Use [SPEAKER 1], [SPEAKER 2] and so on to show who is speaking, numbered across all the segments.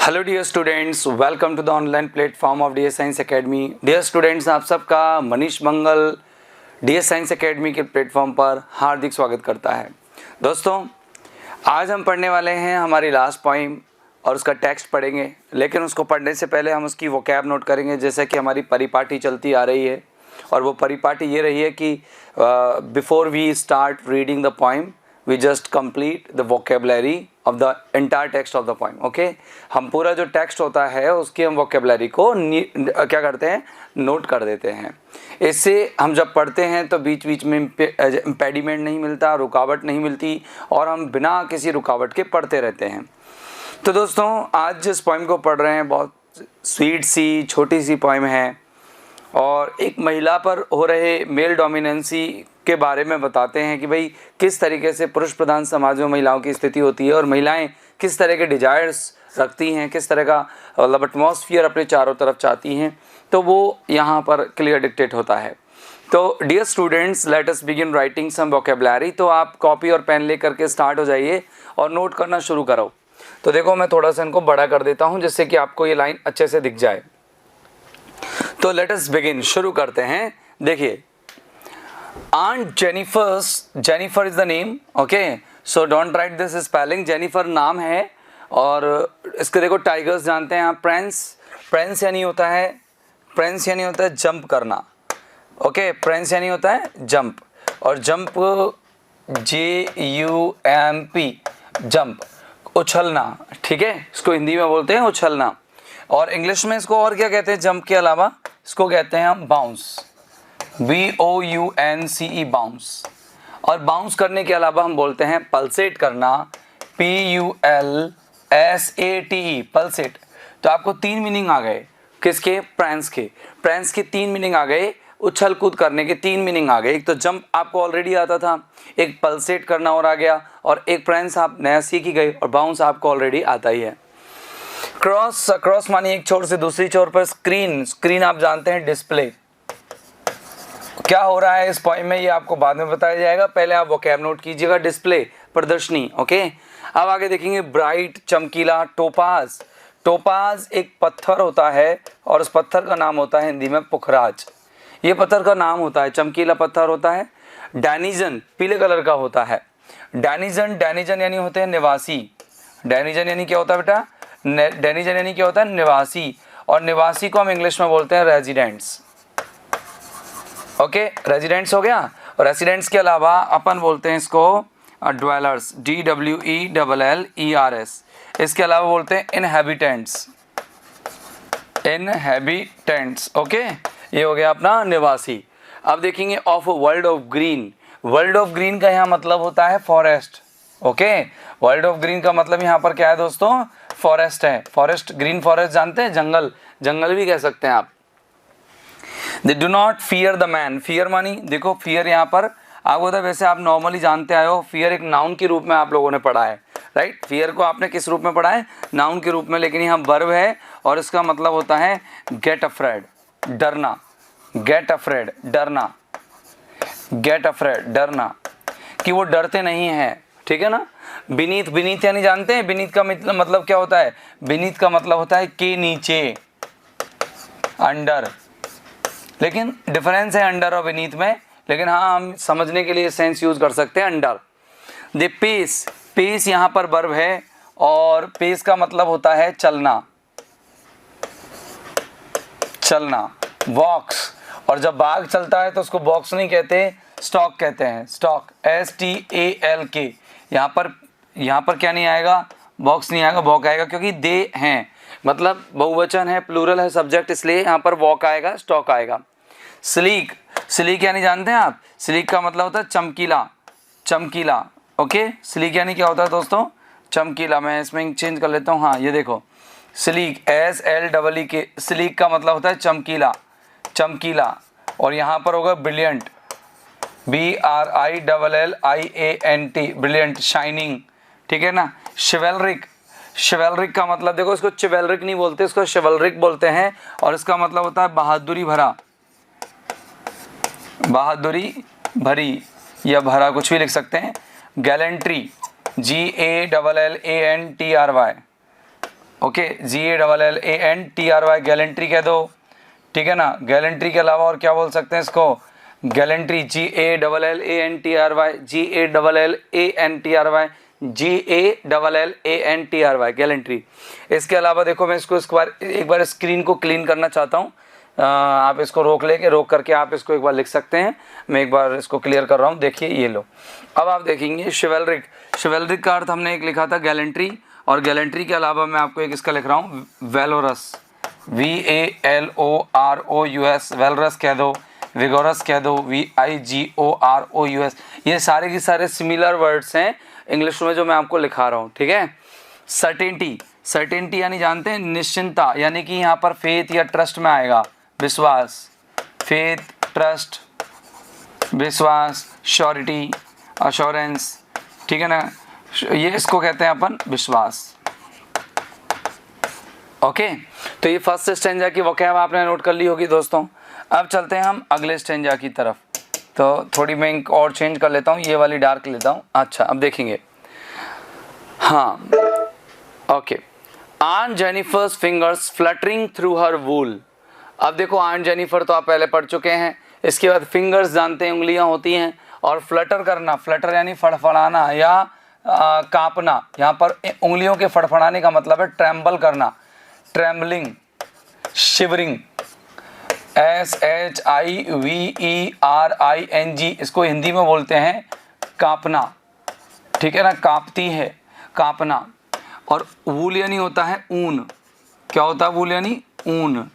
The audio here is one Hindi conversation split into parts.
[SPEAKER 1] Hello dear students, welcome to the online platform of DS science academy. Dear students, आप सबका Manish Mangal DS science academy के प्लेटफॉर्म पर हार्दिक स्वागत करता है। दोस्तों, आज हम पढ़ने वाले हैं हमारी लास्ट पोइम और उसका टेक्स्ट पढ़ेंगे, लेकिन उसको पढ़ने से पहले हम उसकी वोकैब नोट करेंगे। जैसे कि हमारी परिपाटी चलती आ रही है और वो परिपाटी ये रही है कि before we start reading the poem we just complete the vocabulary of the entire text of the poem. Okay? हम पूरा जो टेक्स्ट होता है उसकी हम वोकेबलरी को क्या करते हैं, नोट कर देते हैं। इससे हम जब पढ़ते हैं तो बीच बीच में इम्पेडिमेंट नहीं मिलता, रुकावट नहीं मिलती और हम बिना किसी रुकावट के पढ़ते रहते हैं। तो दोस्तों, आज जिस पोइम को पढ़ रहे हैं बहुत स्वीट सी छोटी सी पोइम है और एक महिला पर हो रहे मेल डोमिनेंसी के बारे में बताते हैं कि भाई किस तरीके से पुरुष प्रधान समाज में महिलाओं की स्थिति होती है और महिलाएं किस तरह के डिजायर्स रखती हैं, किस तरह का मतलब एटमॉस्फेयर अपने चारों तरफ चाहती हैं। तो वो यहाँ पर क्लियर डिक्टेट होता है। तो dear students, let us begin writing some vocabulary. तो आप कॉपी और पेन लेकर के स्टार्ट हो जाइए और नोट करना शुरू करो। तो देखो, मैं थोड़ा सा इनको बड़ा कर देता हूँ जिससे कि आपको ये लाइन अच्छे से दिख जाए। तो लेट अस बिगिन, शुरू करते हैं। देखिए, Aunt Jennifer is the name, okay? So don't write this spelling. Jennifer नाम है और इसके देखो टाइगर्स जानते हैं आप। प्रेंस यानी होता है जंप करना। ओके, प्रेंस यानी होता है जंप और जंप JUMP जंप, उछलना। ठीक है, इसको हिंदी में बोलते हैं उछलना और इंग्लिश में इसको और क्या कहते हैं जंप के अलावा? इसको कहते हैं हम बाउंस, BOUNCE बाउंस। और बाउंस करने के अलावा हम बोलते हैं पल्सेट करना, PULSATE पल्सेट। तो आपको 3 मीनिंग आ गए किसके? प्रेंस के। प्रेंस के 3 मीनिंग आ गए, उछल कूद करने के 3 मीनिंग आ गए। एक तो जंप आपको ऑलरेडी आता था, एक पल्सेट करना और आ गया और एक प्रेंस आप नया सीख ही गए और बाउंस आपको ऑलरेडी आता ही है। क्रॉस मानिए एक छोर से दूसरी छोर पर। स्क्रीन आप जानते हैं डिस्प्ले। क्या हो रहा है इस पोइम में ये आपको बाद में बताया जाएगा, पहले आप वोकैब नोट कीजिएगा। डिस्प्ले, प्रदर्शनी। ओके, अब आगे देखेंगे ब्राइट, चमकीला। टोपाज एक पत्थर होता है और उस पत्थर का नाम होता है हिंदी में पुखराज। ये पत्थर का नाम होता है, चमकीला पत्थर होता है। डैनिजन पीले कलर का होता है। डैनिजन यानी होते हैं निवासी। डैनिजन यानी क्या होता है बेटा? डैनिजन यानी क्या होता है? निवासी। और निवासी को हम इंग्लिश में बोलते हैं रेजिडेंट्स। ओके, रेजिडेंट्स हो गया। और रेजिडेंट्स के अलावा अपन बोलते हैं इसको ड्वेलर्स, DWELLERS। इसके अलावा बोलते हैं इनहैबिटेंट्स। ओके, ये हो गया अपना निवासी। अब देखेंगे of world of green. World of green का यहाँ मतलब होता है forest. Okay, world of green का मतलब यहाँ पर क्या है दोस्तों? फॉरेस्ट है। फॉरेस्ट, ग्रीन फॉरेस्ट जानते हैं, जंगल भी कह सकते हैं आप। They do not fear the man। Fear मानी देखो, फियर यहाँ पर आपको होता है, वैसे आप नॉर्मली जानते आए हो फियर एक नाउन के रूप में आप लोगों ने पढ़ा है, राइट? फियर को आपने किस रूप में पढ़ा है? नाउन के रूप में। लेकिन यहाँ वर्ब है और इसका मतलब होता है गेट अफ्रेड, डरना। गेट अफ्रेड, डरना। गेट अफ्रेड, डरना, कि वो डरते नहीं हैं। ठीक है ना? बीनीथ यानी जानते हैं बीनीथ का मतलब क्या होता है? बीनीथ का मतलब होता है के नीचे, अंडर। लेकिन डिफरेंस है अंडर और बीनीथ में, लेकिन हाँ हम समझने के लिए सेंस यूज कर सकते हैं अंडर। द पेस यहाँ पर वर्ब है और पेस का मतलब होता है चलना। वॉक्स। और जब बाघ चलता है तो उसको बॉक्स नहीं कहते, स्टॉक कहते हैं। Stock, STALK। यहाँ पर क्या नहीं आएगा? बॉक्स नहीं आएगा, वॉक आएगा, क्योंकि दे हैं मतलब बहुवचन है, प्लूरल है सब्जेक्ट, इसलिए यहाँ पर वॉक आएगा, स्टॉक आएगा। स्लीक यानी जानते हैं आप? स्लीक का मतलब होता है चमकीला। ओके, स्लीक यानी क्या होता है दोस्तों? चमकीला। मैं इसमें चेंज कर लेता हूँ। हाँ, ये देखो, स्लीक, SLEEK। स्लीक का मतलब होता है चमकीला। और यहाँ पर होगा ब्रिलियंट, BRILLIANT, ब्रिलियंट, शाइनिंग। ठीक है ना? शिवलरिक का मतलब देखो, इसको चिवलरिक नहीं बोलते, इसको शिवलरिक बोलते हैं और इसका मतलब होता है बहादुरी भरी या भरा, कुछ भी लिख सकते हैं। Gallantry, GALLANTRY। Okay, GALLANTRY, gallantry कह दो, ठीक है ना। गैलेंट्री के अलावा और क्या बोल सकते हैं इसको, गैलेंट्री, GALLANTRY, गैलेंट्री। इसके अलावा देखो, मैं इसको एक बार स्क्रीन को क्लीन करना चाहता हूँ। आप इसको रोक करके आप इसको एक बार लिख सकते हैं। मैं एक बार इसको क्लियर कर रहा हूँ, देखिए ये लो। अब आप देखेंगे शिवलरिक का अर्थ हमने एक लिखा था गैलेंट्री, और गैलेंट्री के अलावा मैं आपको एक इसका लिख रहा हूँ वैलोरस, VALOROUS, वैलोरस कह दो, विगोरस कह दो, VIGOROUS। ये सारे के सारे सिमिलर वर्ड्स हैं इंग्लिश में जो मैं आपको लिखा रहा हूँ, ठीक है। सर्टेनिटी यानी जानते हैं निश्चिंतता, यानी कि यहाँ पर फेथ या ट्रस्ट में आएगा, विश्वास, फेथ, ट्रस्ट, विश्वास, श्योरिटी, अश्योरेंस, ठीक है ना, ये इसको कहते हैं अपन विश्वास। ओके, तो ये फर्स्ट स्टेंजा की वोकैब आपने नोट कर ली होगी दोस्तों। अब चलते हैं हम अगले स्टेंजा की तरफ। तो थोड़ी मैं इंक और चेंज कर लेता हूँ, ये वाली डार्क लेता हूँ। अच्छा, अब देखेंगे, हाँ, okay. Aunt Jennifer's fingers fluttering through her wool. अब देखो, आंट जेनिफर तो आप पहले पढ़ चुके हैं। इसके बाद फिंगर्स जानते हैं उंगलियां होती हैं, और फ्लटर करना, फ्लटर यानी फड़फड़ाना या कांपना। यहाँ पर उंगलियों के फड़फड़ाने का मतलब है ट्रेम्बल करना, ट्रेम्बलिंग, शिवरिंग, SHIVERING, इसको हिंदी में बोलते हैं कांपना, ठीक है ना, कांपती है, कांपना। और वूल यानी होता है ऊन। क्या होता है वूल यानी ऊन,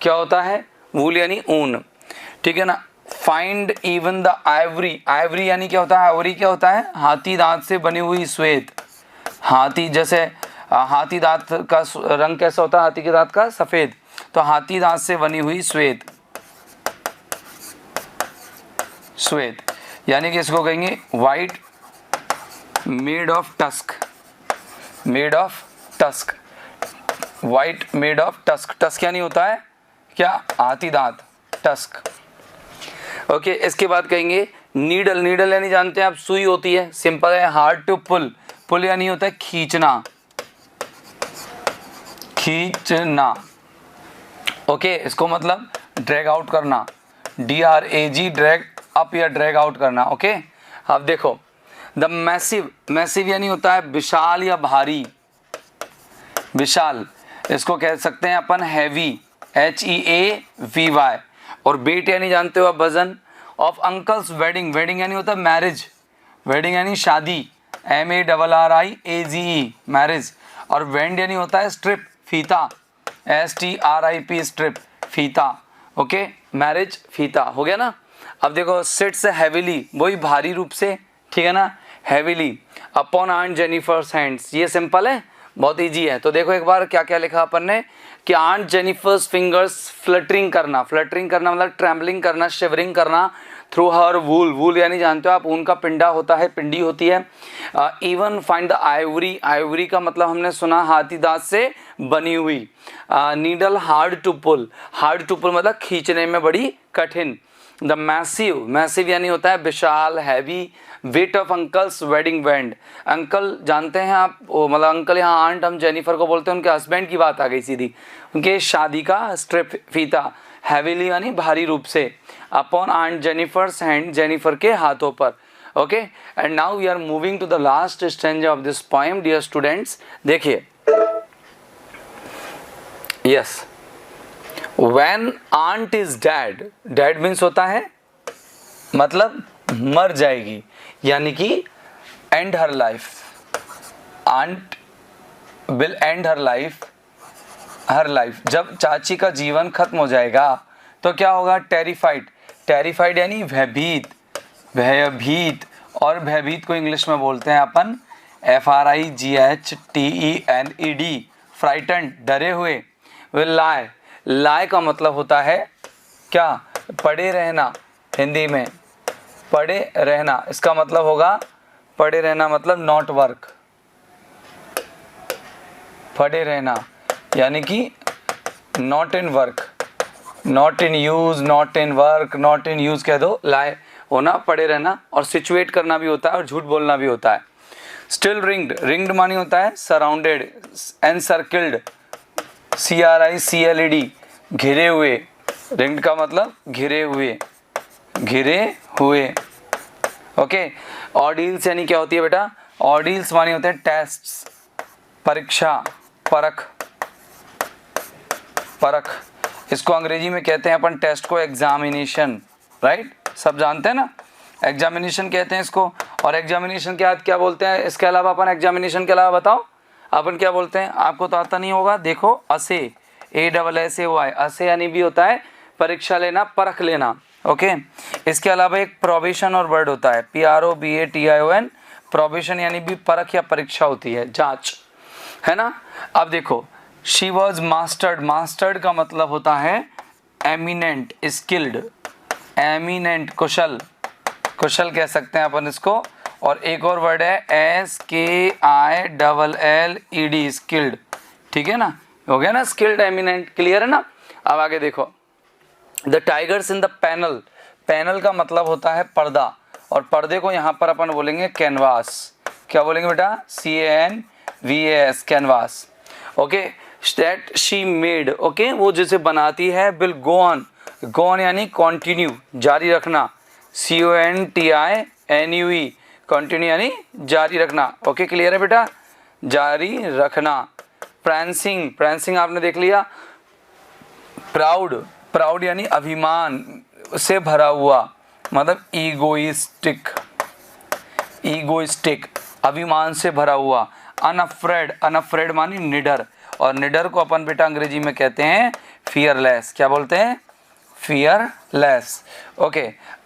[SPEAKER 1] क्या होता है वूल यानी ऊन, ठीक है ना। Find even the ivory, Ivory यानी क्या होता है, आइवरी क्या होता है, हाथी दांत से बनी हुई श्वेत। हाथी, जैसे हाथी दांत का रंग कैसा होता है, हाथी के दांत का सफेद, तो हाथी दांत से बनी हुई श्वेत, श्वेत यानी कि इसको कहेंगे white made of tusk, made of tusk, white made of tusk. Tusk यानी होता है क्या, हाथी दांत, टस्क। ओके, इसके बाद कहेंगे नीडल, नीडल यानी जानते हैं आप सुई होती है, सिंपल है। हार्ड टू पुल, पुल यानी होता है खींचना, खींचना। ओके, इसको मतलब ड्रैग आउट करना, DRAG, ड्रैग अप या ड्रैग आउट करना। ओके, अब देखो द मैसिव, मैसिव यानी होता है विशाल या भारी, विशाल, इसको कह सकते हैं अपन हैवी, HEAVY। और वेट यानी जानते हो आप वजन। ऑफ अंकल्स वेडिंग, वेडिंग यानी होता है मैरिज, वेडिंग यानी शादी, MARRIAGE, मैरिज। और वेंड यानी होता है स्ट्रिप, फीता, STRIP, स्ट्रिप, फीता। ओके, मैरिज, फीता हो गया ना। अब देखो सिट्स हैवीली, वही भारी रूप से, ठीक है ना, heavily upon aunt Jennifer's hands. ये सिंपल है, बहुत इजी है। तो देखो एक बार क्या क्या लिखा अपन ने कि आंट जेनिफर्स फिंगर्स फ्लटरिंग करना, फ्लटरिंग करना मतलब ट्रैम्बलिंग करना, शिवरिंग करना थ्रू हर वूल, वूल यानी जानते हो आप ऊन का पिंडा होता है, पिंडी होती है। Even find the ivory, ivory का मतलब हमने सुना हाथी दांत से बनी हुई। Needle hard to pull, hard to pull मतलब खींचने में बड़ी कठिन। द मैसिव, मैसिव यानी होता है विशाल, heavy. Weight of uncle's wedding band, uncle जानते हैं आप, मतलब अंकल यहाँ आंट हम जेनिफर को बोलते हैं, उनके हस्बैंड की बात आ गई सीधी, उनके शादी का स्ट्रिप, फीता, हैवीली यानी भारी रूप से, upon aunt Jennifer's hand, Jennifer के हाथों पर। Okay, and now we are moving to the last stanza of this poem dear students. देखिए, yes, when aunt is dead, dead means होता है मतलब मर जाएगी, यानी कि end her life, aunt will end her life, her life. जब चाची का जीवन खत्म हो जाएगा तो क्या होगा, टेरिफाइड, टेरिफाइड यानी भयभीत, भयभीत। और भयभीत को इंग्लिश में बोलते हैं अपन FRIGHTENED, फ्राइटन्ड, डरे हुए। विल लाई, लाई का मतलब होता है क्या, पड़े रहना, हिंदी में पड़े रहना, इसका मतलब होगा पड़े रहना मतलब नॉट वर्क, पड़े रहना यानी कि not in work, not in use, not in work, not in use कह दो, लाई होना, पड़े रहना। और सिचुएट करना भी होता है और झूठ बोलना भी होता है। स्टिल रिंग्ड, रिंग्ड मानी होता है सराउंडेड, एनसर्किल्ड, CRICLED, घिरे हुए, रिंग्ड का मतलब घिरे हुए, घिरे हुए। ओके, ऑर्डिल्स यानी क्या होती है बेटा? ऑर्डिल्स माने होते हैं टेस्ट्स, परीक्षा, परख, परख। इसको अंग्रेजी में कहते हैं अपन टेस्ट को एग्जामिनेशन, राइट? सब जानते हैं ना, एग्जामिनेशन कहते हैं इसको। और एग्जामिनेशन के बाद क्या बोलते हैं इसके अलावा? अपन एग्जामिनेशन के अलावा बताओ अपन क्या बोलते हैं? आपको तो आता नहीं होगा। देखो, असे, ASSAY, असे यानी भी होता है परीक्षा लेना, परख लेना। ओके, इसके अलावा एक प्रोबेशन और वर्ड होता है, PROBATION, प्रोबेशन यानी भी परख या परीक्षा होती है, जांच, है ना। अब देखो, शी वॉज मास्टर्ड, मास्टर्ड का मतलब होता है एमिनेंट, स्किल्ड, एमिनेंट, कुशल, कुशल कह सकते हैं अपन इसको। और एक और वर्ड है SKILLED, स्किल्ड, ठीक है ना, हो गया ना, स्किल्ड, एमिनेंट, क्लियर है ना। अब आगे देखो, the tigers in the panel, panel का मतलब होता है पर्दा, और पर्दे को यहाँ पर अपन बोलेंगे कैनवास। क्या बोलेंगे बेटा? CANVAS, canvas. Okay, that she made, okay, वो जिसे बनाती है, will go on, go on यानी कंटिन्यू, जारी रखना, CONTINUE, कंटिन्यू यानी जारी रखना। ओके, क्लियर है बेटा? जारी रखना। प्रांसिंग, प्रांसिंग आपने देख लिया। प्राउड, प्राउड यानी अभिमान से भरा हुआ, मतलब ईगोइस्टिक, ईगोइस्टिक, अभिमान से भरा हुआ। अनअफ्रेड, अनअफ्रेड मानी निडर, और निडर को अपन बेटा अंग्रेजी में कहते हैं फियरलेस। क्या बोलते हैं? फियरलेस। ओके,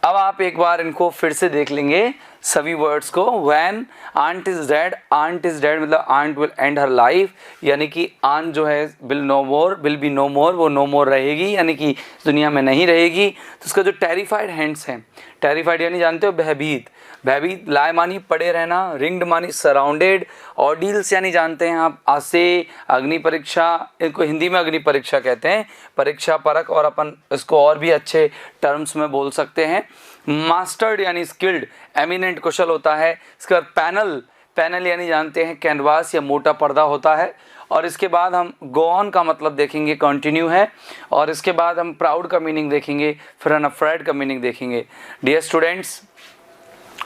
[SPEAKER 1] अब आप एक बार इनको फिर से देख लेंगे सभी वर्ड्स को। When aunt is dead, aunt is dead मतलब aunt will end her life, यानी कि आंट जो है will no more, will be no more, वो नो मोर रहेगी, यानी कि दुनिया में नहीं रहेगी। तो उसका जो टेरिफाइड हैंड्स हैं, टेरिफाइड यानी जानते हो भयभीत, भयभीत, लाए मानी पड़े रहना, रिंग्ड मानी सराउंडेड, ऑर्डिल्स यानी जानते हैं आप आसे, अग्नि परीक्षा, इनको हिंदी में अग्नि परीक्षा कहते हैं, परीक्षा, परख, और अपन इसको और भी अच्छे टर्म्स में बोल सकते हैं। मास्टर्ड यानी स्किल्ड, एमिनेंट, कुशल होता है। इसके बाद पैनल, पैनल यानी जानते हैं कैनवास या मोटा पर्दा होता है। और इसके बाद हम गो ऑन का मतलब देखेंगे कंटिन्यू है, और इसके बाद हम प्राउड का मीनिंग देखेंगे, फिर अनअफ्रेड का मीनिंग देखेंगे। डियर स्टूडेंट्स,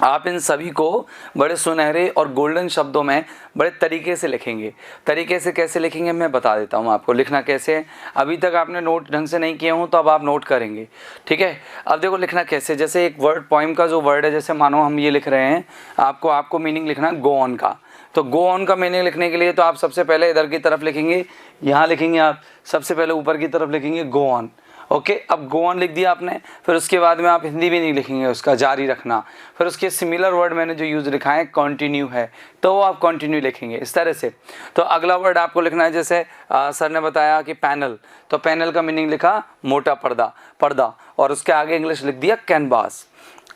[SPEAKER 1] आप इन सभी को बड़े सुनहरे और गोल्डन शब्दों में बड़े तरीके से लिखेंगे। तरीके से कैसे लिखेंगे मैं बता देता हूँ आपको, लिखना कैसे है। अभी तक आपने नोट ढंग से नहीं किए हों तो अब आप नोट करेंगे, ठीक है। अब देखो लिखना कैसे, जैसे एक वर्ड, पोइम का जो वर्ड है, जैसे मानो हम ये लिख रहे हैं, आपको मीनिंग लिखना है गो ऑन का। तो गो ऑन का मीनिंग लिखने के लिए तो आप सबसे पहले इधर की तरफ लिखेंगे, यहाँ लिखेंगे आप, सबसे पहले ऊपर की तरफ लिखेंगे गो ऑन। ओके, अब गो ऑन लिख दिया आपने, फिर उसके बाद में आप हिंदी भी नहीं लिखेंगे उसका, जारी रखना। फिर उसके सिमिलर वर्ड मैंने जो यूज़ लिखा है कंटिन्यू है, तो वो आप कंटिन्यू लिखेंगे इस तरह से। तो अगला वर्ड आपको लिखना है, जैसे सर ने बताया कि पैनल, तो पैनल का मीनिंग लिखा मोटा पर्दा, पर्दा, और उसके आगे इंग्लिश लिख दिया कैनवास।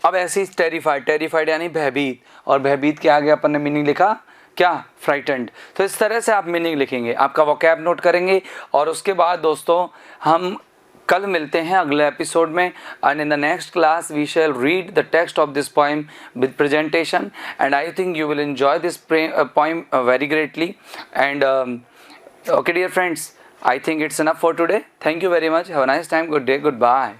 [SPEAKER 1] अब ऐसे ही टेरिफाइड, टेरिफाइड यानी भयभीत, और भयभीत के आगे अपन ने मीनिंग लिखा क्या? फ्राइटेंड। तो इस तरह से आप मीनिंग लिखेंगे, आपका वोकैब नोट करेंगे। और उसके बाद दोस्तों हम कल मिलते हैं अगले एपिसोड में, and in the next class we shall read the text of this poem with presentation, and I think you will enjoy this poem very greatly. And okay dear friends, I think it's enough for today. Thank you very much. Have a nice time. Good day. Goodbye.